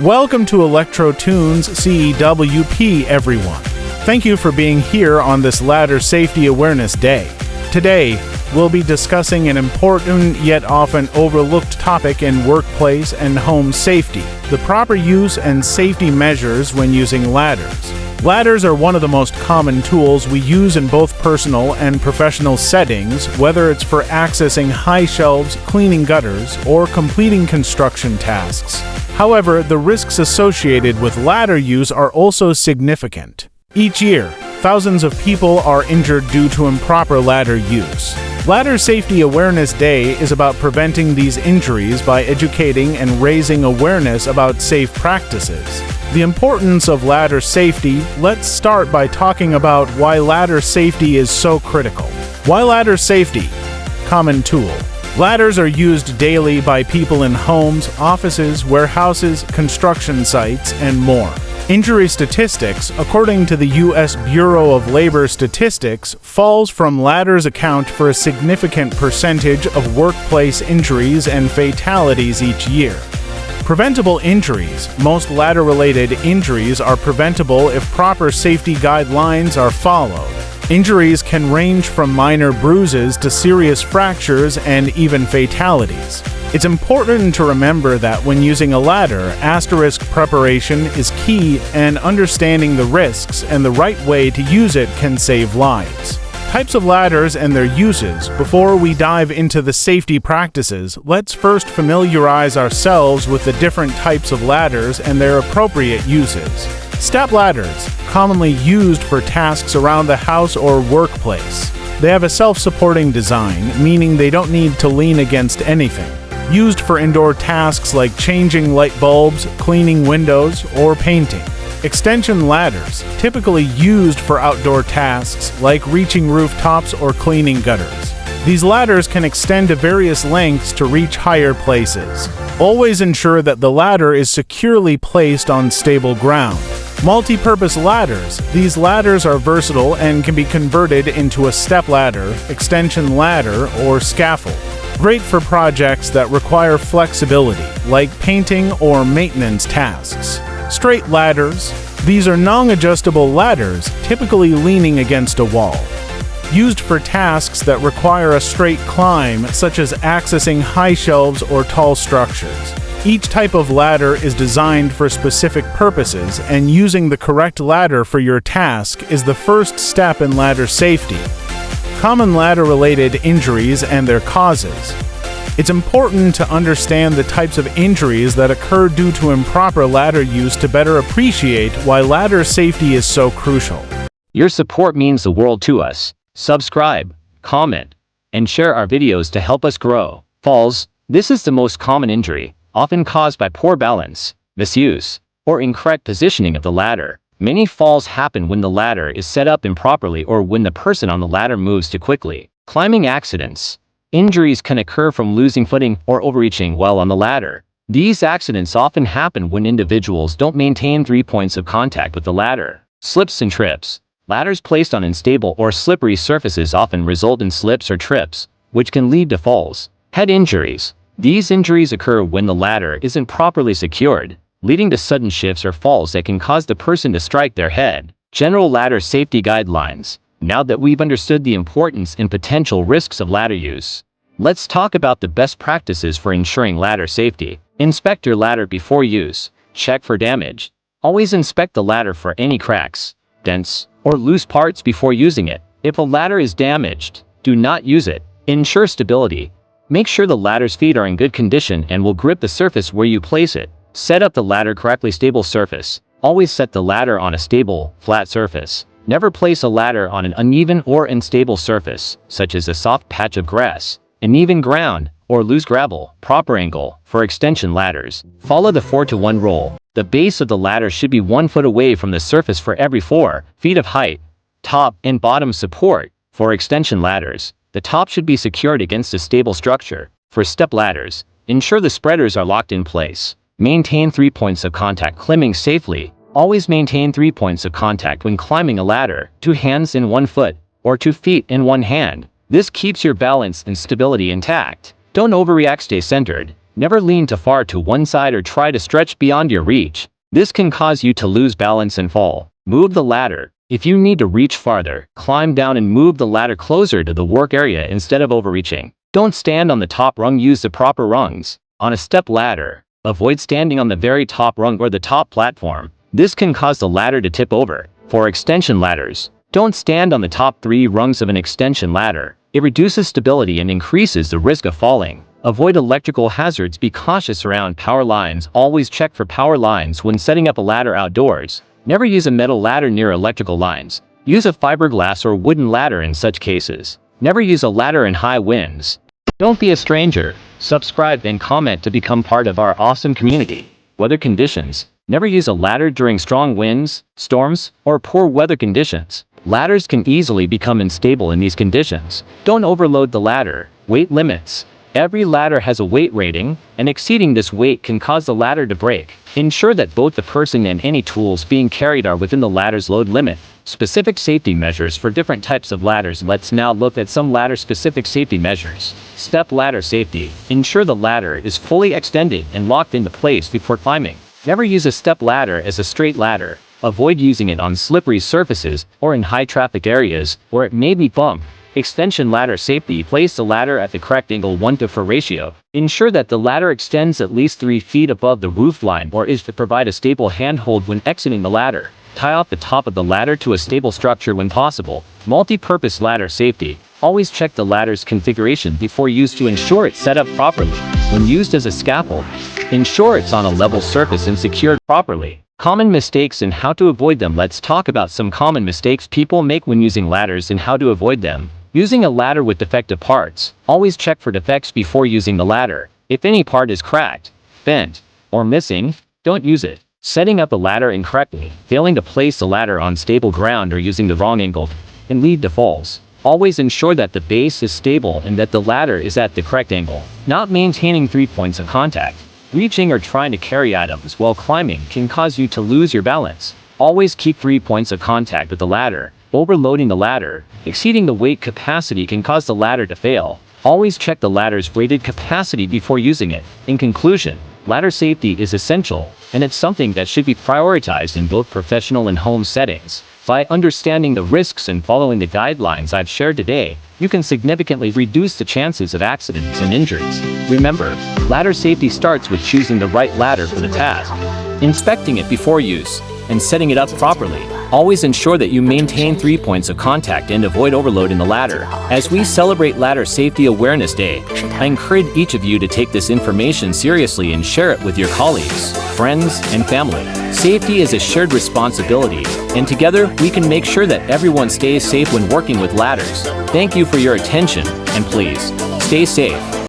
Welcome to Electro Tunes CEWP, everyone. Thank you for being here on this Ladder Safety Awareness Day. Today, we'll be discussing an important yet often overlooked topic in workplace and home safety: the proper use and safety measures when using ladders. Ladders are one of the most common tools we use in both personal and professional settings, whether it's for accessing high shelves, cleaning gutters, or completing construction tasks. However, the risks associated with ladder use are also significant. Each year, thousands of people are injured due to improper ladder use. Ladder Safety Awareness Day is about preventing these injuries by educating and raising awareness about safe practices. The importance of ladder safety. Let's start by talking about why ladder safety is so critical. Why ladder safety? Common tool. Ladders are used daily by people in homes, offices, warehouses, construction sites, and more. Injury statistics. According to the U.S. Bureau of Labor Statistics, falls from ladders account for a significant percentage of workplace injuries and fatalities each year. Preventable injuries. Most ladder-related injuries are preventable if proper safety guidelines are followed. Injuries can range from minor bruises to serious fractures and even fatalities. It's important to remember that when using a ladder, asterisk preparation is key, and understanding the risks and the right way to use it can save lives. Types of ladders and their uses. Before we dive into the safety practices, let's first familiarize ourselves with the different types of ladders and their appropriate uses. Step ladders, commonly used for tasks around the house or workplace. They have a self-supporting design, meaning they don't need to lean against anything. Used for indoor tasks like changing light bulbs, cleaning windows, or painting. Extension ladders, typically used for outdoor tasks like reaching rooftops or cleaning gutters. These ladders can extend to various lengths to reach higher places. Always ensure that the ladder is securely placed on stable ground. Multi-purpose ladders. These ladders are versatile and can be converted into a step ladder, extension ladder, or scaffold. Great for projects that require flexibility, like painting or maintenance tasks. Straight ladders. These are non-adjustable ladders, typically leaning against a wall. Used for tasks that require a straight climb, such as accessing high shelves or tall structures. Each type of ladder is designed for specific purposes, and using the correct ladder for your task is the first step in ladder safety. Common ladder-related injuries and their causes. It's important to understand the types of injuries that occur due to improper ladder use to better appreciate why ladder safety is so crucial. Your support means the world to us. Subscribe, comment, and share our videos to help us grow. Falls. This is the most common injury, often caused by poor balance, misuse, or incorrect positioning of the ladder. Many falls happen when the ladder is set up improperly or when the person on the ladder moves too quickly. Climbing accidents. Injuries can occur from losing footing or overreaching while on the ladder. These accidents often happen when individuals don't maintain 3 points of contact with the ladder. Slips and trips. Ladders placed on unstable or slippery surfaces often result in slips or trips, which can lead to falls. Head injuries. These injuries occur when the ladder isn't properly secured, leading to sudden shifts or falls that can cause the person to strike their head. General ladder safety guidelines. Now that we've understood the importance and potential risks of ladder use, let's talk about the best practices for ensuring ladder safety. Inspect your ladder before use. Check for damage. Always inspect the ladder for any cracks, dents, or loose parts before using it. If a ladder is damaged, do not use it. Ensure stability. Make sure the ladder's feet are in good condition and will grip the surface where you place it. Set up the ladder correctly. Stable surface. Always set the ladder on a stable, flat surface. Never place a ladder on an uneven or unstable surface, such as a soft patch of grass, uneven ground, or loose gravel. Proper angle. For extension ladders, follow the 4-to-1 rule. The base of the ladder should be 1 foot away from the surface for every 4 feet of height. Top and bottom support. For extension ladders, the top should be secured against a stable structure. For step ladders, ensure the spreaders are locked in place. Maintain 3 points of contact. Climbing safely. Always maintain 3 points of contact when climbing a ladder, 2 hands in 1 foot, or 2 feet in 1 hand. This keeps your balance and stability intact. Don't overreact. Stay centered. Never lean too far to one side or try to stretch beyond your reach. This can cause you to lose balance and fall. Move the ladder. If you need to reach farther, climb down and move the ladder closer to the work area instead of overreaching. Don't stand on the top rung, use the proper rungs. On a step ladder, avoid standing on the very top rung or the top platform. This can cause the ladder to tip over. For extension ladders, don't stand on the top 3 rungs of an extension ladder. It reduces stability and increases the risk of falling. Avoid electrical hazards. Be cautious around power lines. Always check for power lines when setting up a ladder outdoors. Never use a metal ladder near electrical lines. Use a fiberglass or wooden ladder in such cases. Never use a ladder in high winds. Don't be a stranger. Subscribe and comment to become part of our awesome community. Weather conditions. Never use a ladder during strong winds, storms, or poor weather conditions. Ladders can easily become unstable in these conditions. Don't overload the ladder. Weight limits. Every ladder has a weight rating, and exceeding this weight can cause the ladder to break. Ensure that both the person and any tools being carried are within the ladder's load limit. Specific safety measures for different types of ladders. Let's now look at some ladder-specific safety measures. Step ladder safety. Ensure the ladder is fully extended and locked into place before climbing. Never use a step ladder as a straight ladder. Avoid using it on slippery surfaces or in high-traffic areas where it may be bumped. Extension ladder safety. Place the ladder at the correct angle 1:4 ratio. Ensure that the ladder extends at least 3 feet above the roof line or is to provide a stable handhold when exiting the ladder. Tie off the top of the ladder to a stable structure when possible. Multi-purpose ladder safety. Always check the ladder's configuration before use to ensure it's set up properly. When used as a scaffold, ensure it's on a level surface and secured properly. Common mistakes and how to avoid them. Let's talk about some common mistakes people make when using ladders and how to avoid them. Using a ladder with defective parts. Always check for defects before using the ladder. If any part is cracked, bent, or missing, don't use it. Setting up a ladder incorrectly. Failing to place the ladder on stable ground or using the wrong angle can lead to falls. Always ensure that the base is stable and that the ladder is at the correct angle. Not maintaining 3 points of contact. Reaching or trying to carry items while climbing can cause you to lose your balance. Always keep 3 points of contact with the ladder. Overloading the ladder. Exceeding the weight capacity can cause the ladder to fail. Always check the ladder's rated capacity before using it. In conclusion, ladder safety is essential, and it's something that should be prioritized in both professional and home settings. By understanding the risks and following the guidelines I've shared today, you can significantly reduce the chances of accidents and injuries. Remember, ladder safety starts with choosing the right ladder for the task, inspecting it before use, and setting it up properly. Always ensure that you maintain 3 points of contact and avoid overload in the ladder. As we celebrate Ladder Safety Awareness Day, I encourage each of you to take this information seriously and share it with your colleagues, friends, and family. Safety is a shared responsibility, and together we can make sure that everyone stays safe when working with ladders. Thank you for your attention, and please, stay safe.